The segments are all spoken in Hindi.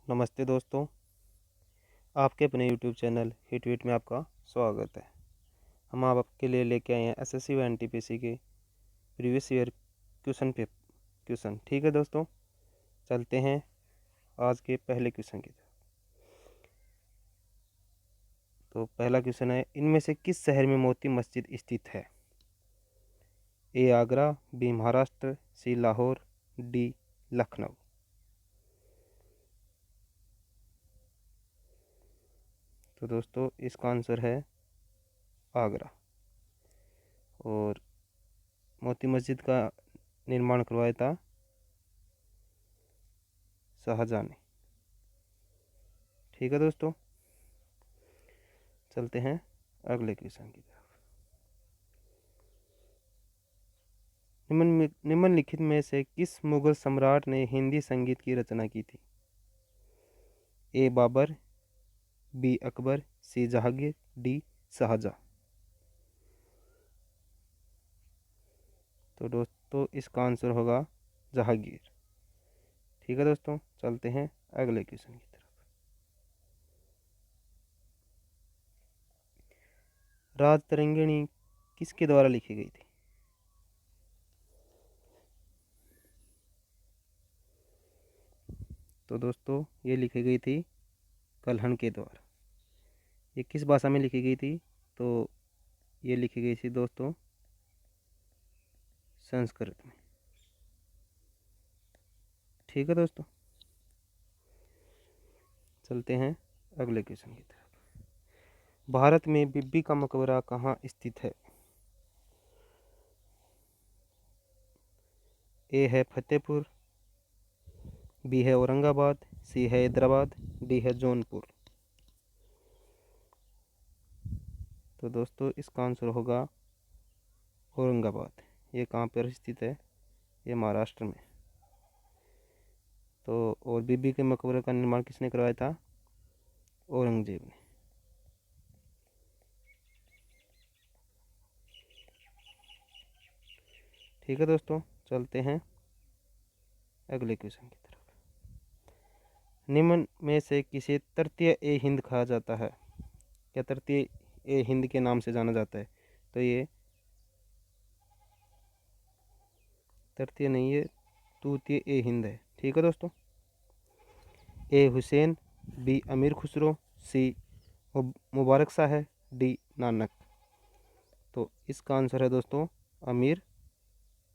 नमस्ते दोस्तों, आपके अपने यूट्यूब चैनल हिटविट में आपका स्वागत है। हम आपके लिए लेके आए हैं एसएससी व एनटीपीसी के प्रीवियस ईयर क्वेश्चन। ठीक है दोस्तों, चलते हैं आज के पहले क्वेश्चन की तरफ। तो पहला क्वेश्चन है, इनमें से किस शहर में मोती मस्जिद स्थित है? ए आगरा, बी महाराष्ट्र, सी लाहौर, डी लखनऊ। तो दोस्तों इसका आंसर है आगरा। और मोती मस्जिद का निर्माण करवाया था शाहजहां ने। ठीक है दोस्तों, चलते हैं अगले क्वेश्चन की तरफ। निम्नलिखित में से किस मुगल सम्राट ने हिंदी संगीत की रचना की थी? ए बाबर, बी अकबर, सी जहांगीर, डी शाहजहां। तो दोस्तों इसका आंसर होगा जहांगीर। ठीक है दोस्तों, चलते हैं अगले क्वेश्चन की तरफ। राज तरंगिणी किसके द्वारा लिखी गई थी? तो दोस्तों ये लिखी गई थी कल्हण के द्वारा। ये किस भाषा में लिखी गई थी? तो ये लिखी गई थी दोस्तों संस्कृत में। ठीक है दोस्तों, चलते हैं अगले क्वेश्चन की तरफ। भारत में बीबी का मकबरा कहाँ स्थित है? ए है फतेहपुर, बी है औरंगाबाद, सी है हैदराबाद, डी है जौनपुर। तो दोस्तों इसका आंसर होगा औरंगाबाद। ये कहाँ पर स्थित है? ये महाराष्ट्र में। तो और बीबी के मकबरे का निर्माण किसने करवाया था? औरंगजेब ने। ठीक है दोस्तों, चलते हैं अगले क्वेश्चन की तरफ। निम्न में से किसे तृतीय ए हिंद कहा जाता है? क्या तृतीय ए हिंद के नाम से जाना जाता है? तो ये तृतीय नहीं है, तृतीय ए हिंद है। ठीक है दोस्तों। ए हुसैन, बी अमीर खुसरो, सी मुबारक शाह है, डी नानक। तो इसका आंसर है दोस्तों अमीर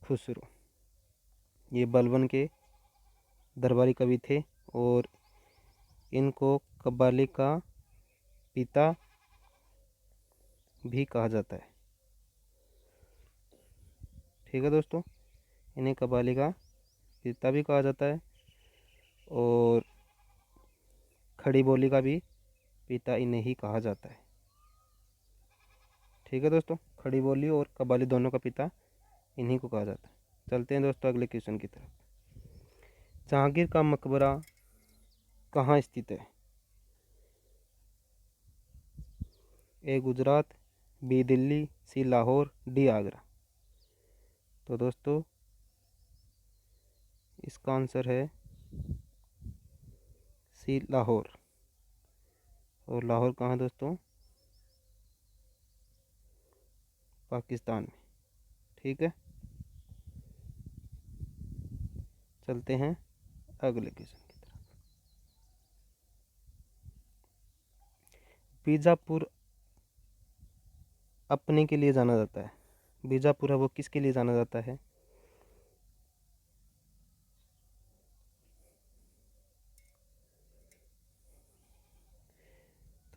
खुसरो। ये बलबन के दरबारी कवि थे और इनको कव्वाली का पिता भी कहा जाता है। ठीक है दोस्तों, इन्हें कव्वाली का पिता भी कहा जाता है और खड़ी बोली का भी पिता इन्हें ही कहा जाता है। ठीक है दोस्तों, खड़ी बोली और कव्वाली दोनों का पिता इन्हीं को कहा जाता है। चलते हैं दोस्तों अगले क्वेश्चन की तरफ। जहांगीर का मकबरा कहाँ स्थित है? ए गुजरात, बी दिल्ली, सी लाहौर, डी आगरा। तो दोस्तों इसका आंसर है सी लाहौर। और लाहौर कहाँ दोस्तों? पाकिस्तान में। ठीक है, चलते हैं अगले क्वेश्चन की तरफ। बीजापुर अपने के लिए जाना जाता है। बीजापुर है वो किसके लिए जाना जाता है?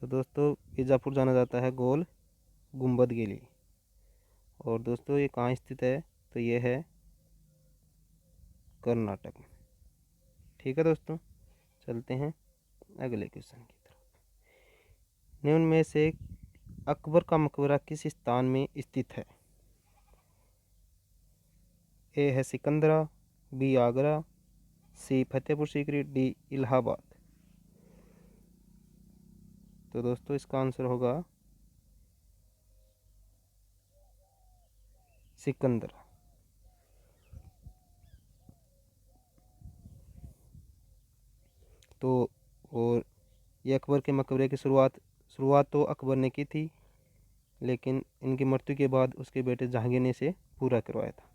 तो दोस्तों बीजापुर जाना जाता है गोल गुंबद के लिए। और दोस्तों ये कहाँ स्थित है? तो ये है कर्नाटक में। ठीक है दोस्तों, चलते हैं अगले क्वेश्चन की तरफ। निम्न में से अकबर का मकबरा किस स्थान में स्थित है? ए है सिकंदरा, बी आगरा, सी फतेहपुर सीकरी, डी इलाहाबाद। तो दोस्तों इसका आंसर होगा सिकंदरा। तो और ये अकबर के मकबरे की शुरुआत तो अकबर ने की थी, लेकिन इनकी मृत्यु के बाद उसके बेटे जहांगीर ने इसे पूरा करवाया था।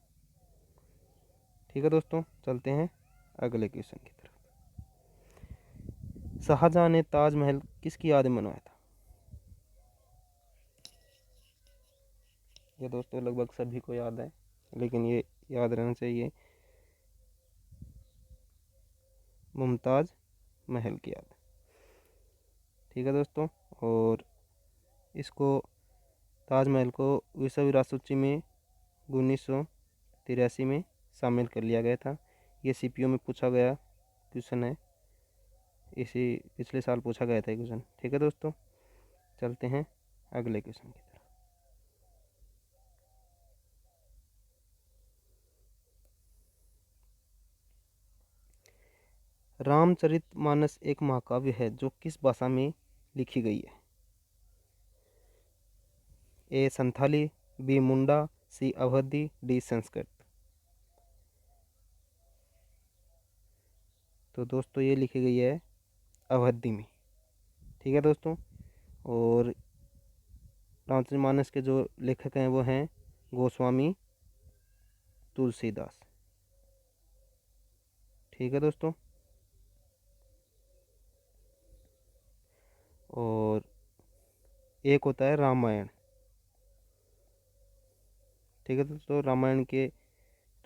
ठीक है दोस्तों, चलते हैं अगले क्वेश्चन की तरफ। शाहजहां ने ताजमहल किसकी याद में बनवाया था? ये दोस्तों लगभग सभी को याद है, लेकिन ये याद रहना चाहिए, मुमताज महल की याद। ठीक है दोस्तों, और इसको ताजमहल को विश्व विरासत सूची में 1983 में शामिल कर लिया गया था। ये सीपीओ में पूछा गया क्वेश्चन है, इसी पिछले साल पूछा गया था क्वेश्चन। ठीक है दोस्तों, चलते हैं अगले क्वेश्चन की तरफ। रामचरितमानस एक महाकाव्य है जो किस भाषा में लिखी गई है? ए संथाली, बी मुंडा, सी अवधी, डी संस्कृत। तो दोस्तों ये लिखी गई है अवधी में। ठीक है दोस्तों, और रामचरितमानस के जो लेखक हैं वो हैं गोस्वामी तुलसीदास। ठीक है दोस्तों, और एक होता है रामायण। ठीक है दोस्तों, रामायण के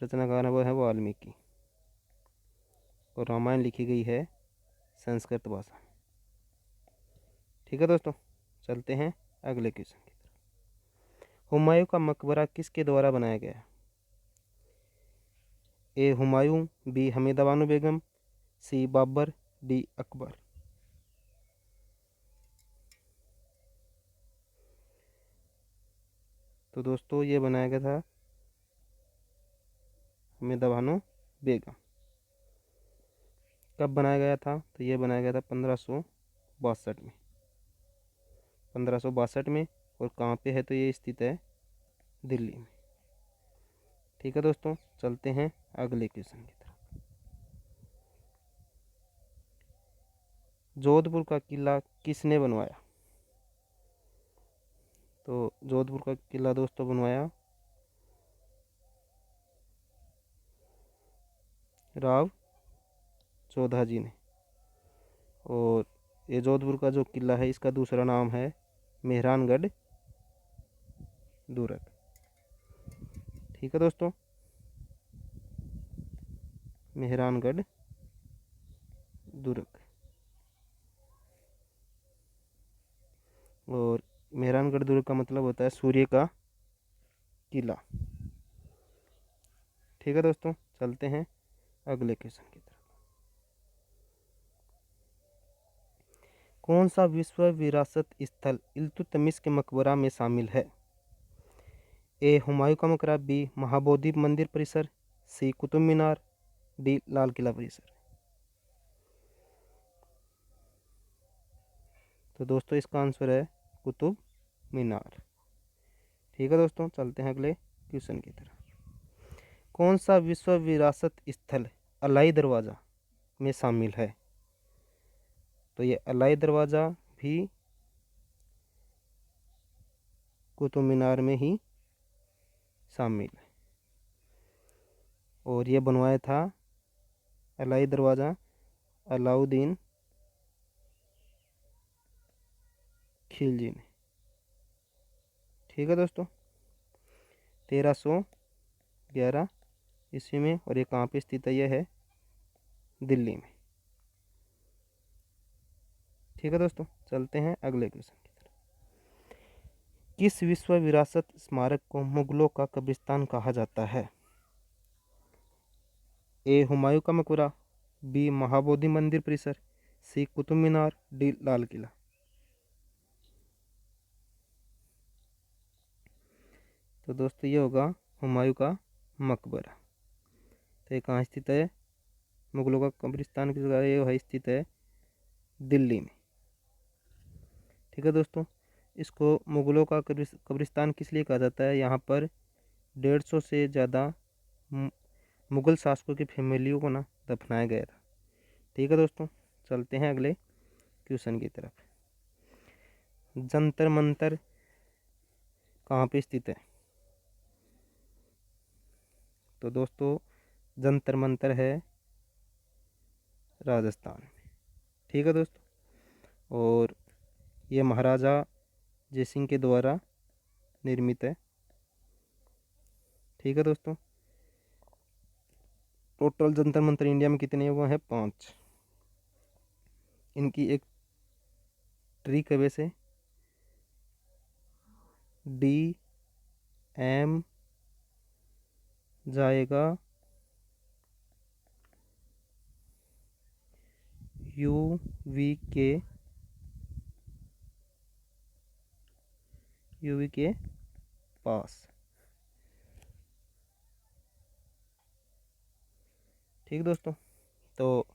रचनाकार वो है वाल्मीकि, और रामायण लिखी गई है संस्कृत भाषा। ठीक है दोस्तों, चलते हैं अगले क्वेश्चन की तरफ। हुमायूं का मकबरा किसके द्वारा बनाया गया? ए हुमायूं, बी हमीदा बानो बेगम, सी बाबर, डी अकबर। तो दोस्तों ये बनाया गया था हमीदा बानो बेगम। कब बनाया गया था? तो ये बनाया गया था 1562 में। 1562 में, और कहाँ पे है? तो ये स्थित है दिल्ली में। ठीक है दोस्तों, चलते हैं अगले क्वेश्चन की तरफ। जोधपुर का किला किसने बनवाया? तो जोधपुर का किला दोस्तों बनवाया राव जोधा जी ने। और ये जोधपुर का जो किला है इसका दूसरा नाम है मेहरानगढ़ दुर्ग। ठीक है दोस्तों, मेहरानगढ़ दुर्ग। और मेहरानगढ़ दुर्ग का मतलब होता है सूर्य का किला। ठीक है दोस्तों, चलते हैं अगले क्वेश्चन की तरफ। कौन सा विश्व विरासत स्थल इल्तुतमिश के मकबरा में शामिल है? ए हुमायूं का मकबरा, बी महाबोधि मंदिर परिसर, सी कुतुब मीनार, डी लाल किला परिसर। तो दोस्तों इसका आंसर है कुतुब मीनार। ठीक है दोस्तों, चलते हैं अगले क्वेश्चन की तरफ। कौन सा विश्व विरासत स्थल अलाई दरवाज़ा में शामिल है? तो ये अलाई दरवाज़ा भी कुतुब मीनार में ही शामिल है, और ये बनवाया था अलाई दरवाज़ा अलाउद्दीन खिलजी ने। ठीक है दोस्तों, 1311 ईस्वी में, और ये कहाँ पे स्थित है? ये है दिल्ली में। ठीक है दोस्तों, चलते हैं अगले क्वेश्चन की तरफ। किस विश्व विरासत स्मारक को मुगलों का कब्रिस्तान कहा जाता है? ए हुमायूं का मकबरा, बी महाबोधि मंदिर परिसर, सी कुतुब मीनार, डी लाल किला। तो दोस्तों ये होगा हुमायूं का मकबरा। तो ये कहाँ स्थित है? मुगलों का कब्रिस्तान की जगह ये है स्थित है दिल्ली में। ठीक है दोस्तों, इसको मुगलों का कब्रिस्तान किस लिए कहा जाता है? यहाँ पर 150 से ज़्यादा मुगल शासकों की फैमिलियों को ना दफनाया गया था। ठीक है दोस्तों, चलते हैं अगले क्वेश्चन की तरफ। जंतर मंतर कहाँ पे स्थित है? तो दोस्तों जंतर मंतर है राजस्थान में। ठीक है दोस्तों, और ये महाराजा जयसिंह के द्वारा निर्मित है। ठीक है दोस्तों, टोटल जंतर मंतर इंडिया में कितने हुए हैं? 5। इनकी एक ट्रिक है वैसे, DM जाएगा UV के पास। ठीक दोस्तों, तो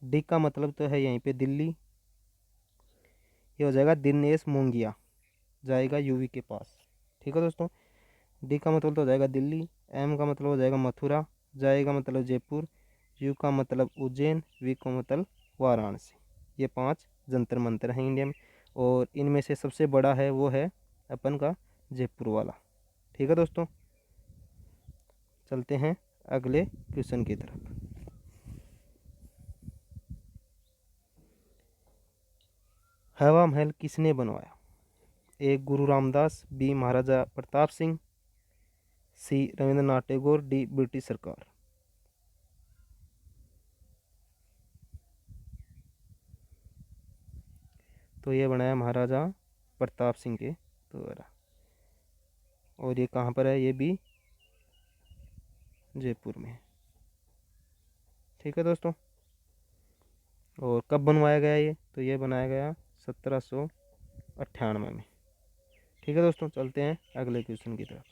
डी का मतलब तो है यहीं पे दिल्ली, ये हो जाएगा दिनेश मोंगिया जाएगा UV के पास। ठीक है दोस्तों, डी का मतलब तो हो जाएगा दिल्ली, M का मतलब हो जाएगा मथुरा, जाएगा मतलब जयपुर, U का मतलब उज्जैन, V का मतलब वाराणसी। ये 5 जंतर मंतर हैं इंडिया में, और इनमें से सबसे बड़ा है वो है अपन का जयपुर वाला। ठीक है दोस्तों, चलते हैं अगले क्वेश्चन की तरफ। हवा महल किसने बनवाया? ए गुरु रामदास, B महाराजा Pratap Singh, C Rabindranath Tagore, D British सरकार। तो ये बनाया महाराजा प्रताप सिंह के द्वारा, और ये कहाँ पर है? ये भी जयपुर में है। ठीक है दोस्तों, और कब बनवाया गया ये? तो ये बनाया गया 1798 में। ठीक है दोस्तों, चलते हैं अगले क्वेश्चन की तरफ।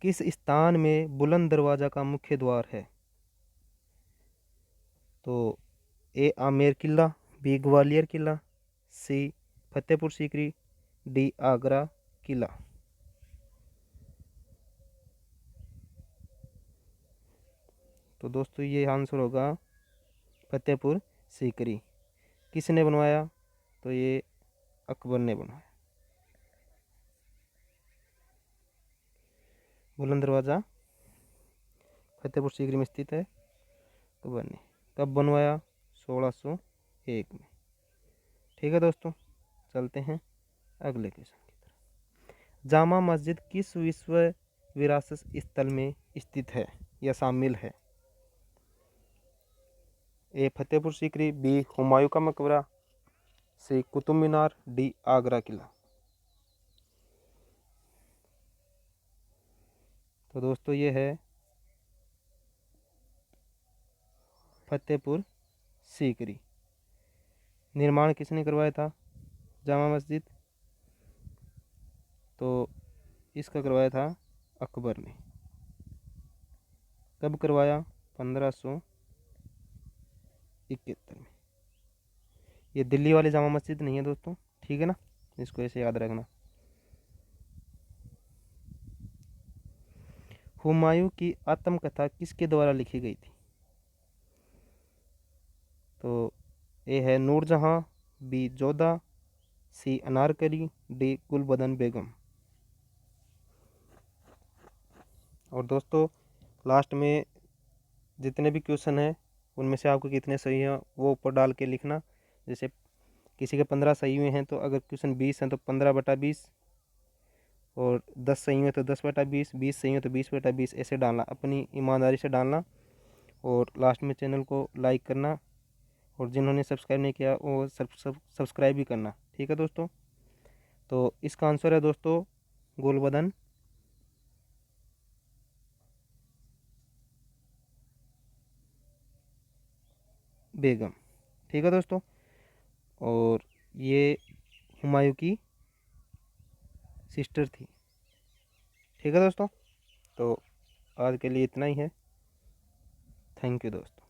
किस स्थान में बुलंद दरवाजा का मुख्य द्वार है? तो ए आमेर किला, B ग्वालियर किला, C फतेहपुर सीकरी, D आगरा किला। तो दोस्तों ये आंसर होगा फतेहपुर सीकरी। किसने बनवाया? तो ये अकबर ने बनवाया। बुलंद दरवाज़ा फतेहपुर सीकरी में स्थित है अकबर ने। कब बनवाया? 1601 में। ठीक है दोस्तों, चलते हैं अगले क्वेश्चन की तरफ। जामा मस्जिद किस विश्व विरासत स्थल में स्थित है या शामिल है? ए फतेहपुर सीकरी, B हुमायूं का मकबरा, C कुतुब मीनार, D आगरा किला। तो दोस्तों ये है फतेहपुर सीकरी। निर्माण किसने करवाया था जामा मस्जिद? तो इसका करवाया था अकबर ने। कब करवाया? 1571 में। ये दिल्ली वाली जामा मस्जिद नहीं है दोस्तों, ठीक है ना, इसको ऐसे याद रखना। हुमायूं की आत्मकथा किसके द्वारा लिखी गई थी? तो ए है Noor Jahan, B Jodha, C Anarkali, D Gulbadan बेगम। और दोस्तों लास्ट में जितने भी क्वेश्चन हैं उनमें से आपको कितने सही हैं वो ऊपर डाल के लिखना। जैसे किसी के 15 सही हुए हैं तो अगर क्वेश्चन 20 हैं तो 15/20, और 10 सही हुए तो 10/20, 20 सही हुए तो 20/20, ऐसे डालना, अपनी ईमानदारी से डालना। और लास्ट में चैनल को लाइक करना, और जिन्होंने सब्सक्राइब नहीं किया वो सब्सक्राइब भी करना। ठीक है दोस्तों, तो इसका आंसर है दोस्तों गुलबदन बेगम। ठीक है दोस्तों, और ये हुमायूं की सिस्टर थी। ठीक है दोस्तों, तो आज के लिए इतना ही है। थैंक यू दोस्तों।